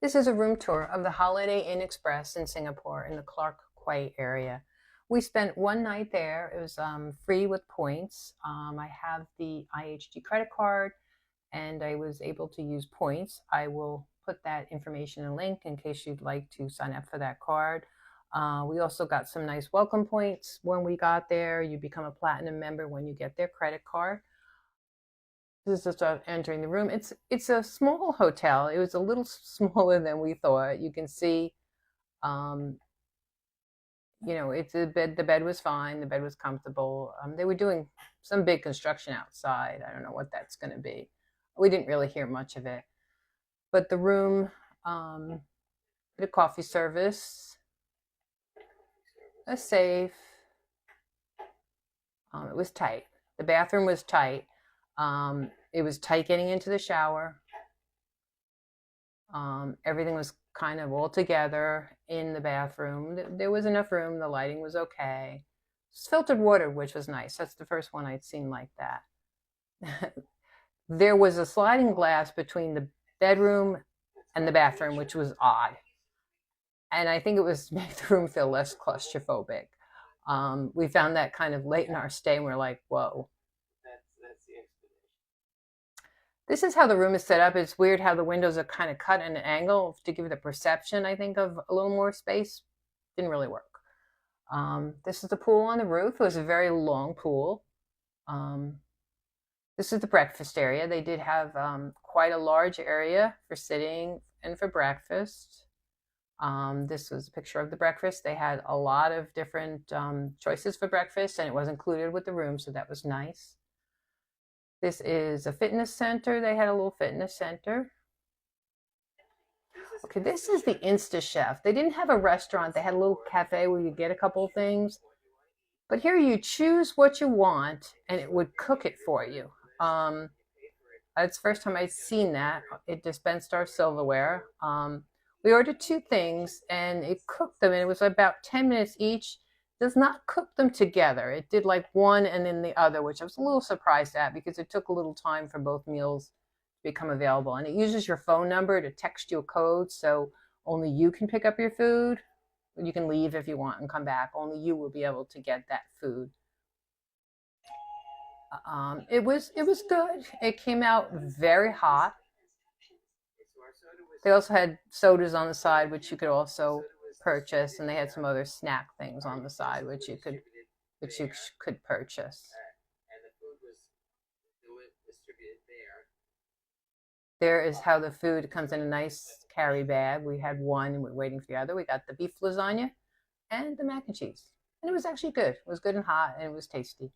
This is a room tour of the Holiday Inn Express in Singapore in the Clark Quay area. We spent one night there. It was free with points. I have the IHG credit card and I was able to use points. I will put that information in a link in case you'd like to sign up for that card. We also got some nice welcome points when we got there. You become a platinum member when you get their credit card. This is just entering the room. It's a small hotel. It was a little smaller than we thought. You can see, um, it's a bed. The bed was fine. The bed was comfortable. They were doing some big construction outside. I don't know what that's going to be. We didn't really hear much of it, but the room, the coffee service, a safe. It was tight. The bathroom was tight. It was tight getting into the shower. Everything was kind of all together in the bathroom. There was enough room. The lighting was okay. Just filtered water, which was nice. That's the first one I'd seen like that. There was a sliding glass between the bedroom and the bathroom, which was odd. And I think it was to make the room feel less claustrophobic. We found that kind of late in our stay, and we're like, whoa. That's the explanation. This is how the room is set up. It's weird how the windows are kind of cut at an angle to give the perception, I think, of a little more space. Didn't really work. This is the pool on the roof. It was a very long pool. This is the breakfast area. They did have quite a large area for sitting and for breakfast. This was a picture of the breakfast. They had a lot of different choices for breakfast, and it was included with the room, so that was nice. This is a fitness center. They had a little fitness center. Okay, this is the Insta Chef. They didn't have a restaurant. They had a little cafe where you get a couple of things. But here you choose what you want, and it would cook it for you. It's the first time I'd seen that. It dispensed our silverware. We ordered two things, and it cooked them, and it was about 10 minutes each. Does not cook them together. It did like one and then the other, which I was a little surprised at because it took a little time for both meals to become available. And it uses your phone number to text you a code, so only you can pick up your food. You can leave if you want and come back. Only you will be able to get that food. It was good. It came out very hot. They also had sodas on the side, which you could also purchase, and they had some other snack things on the side, which you could purchase. There is how the food comes in a nice carry bag. We had one, and we're waiting for the other. We got the beef lasagna and the mac and cheese, and it was actually good. It was good and hot, and it was tasty.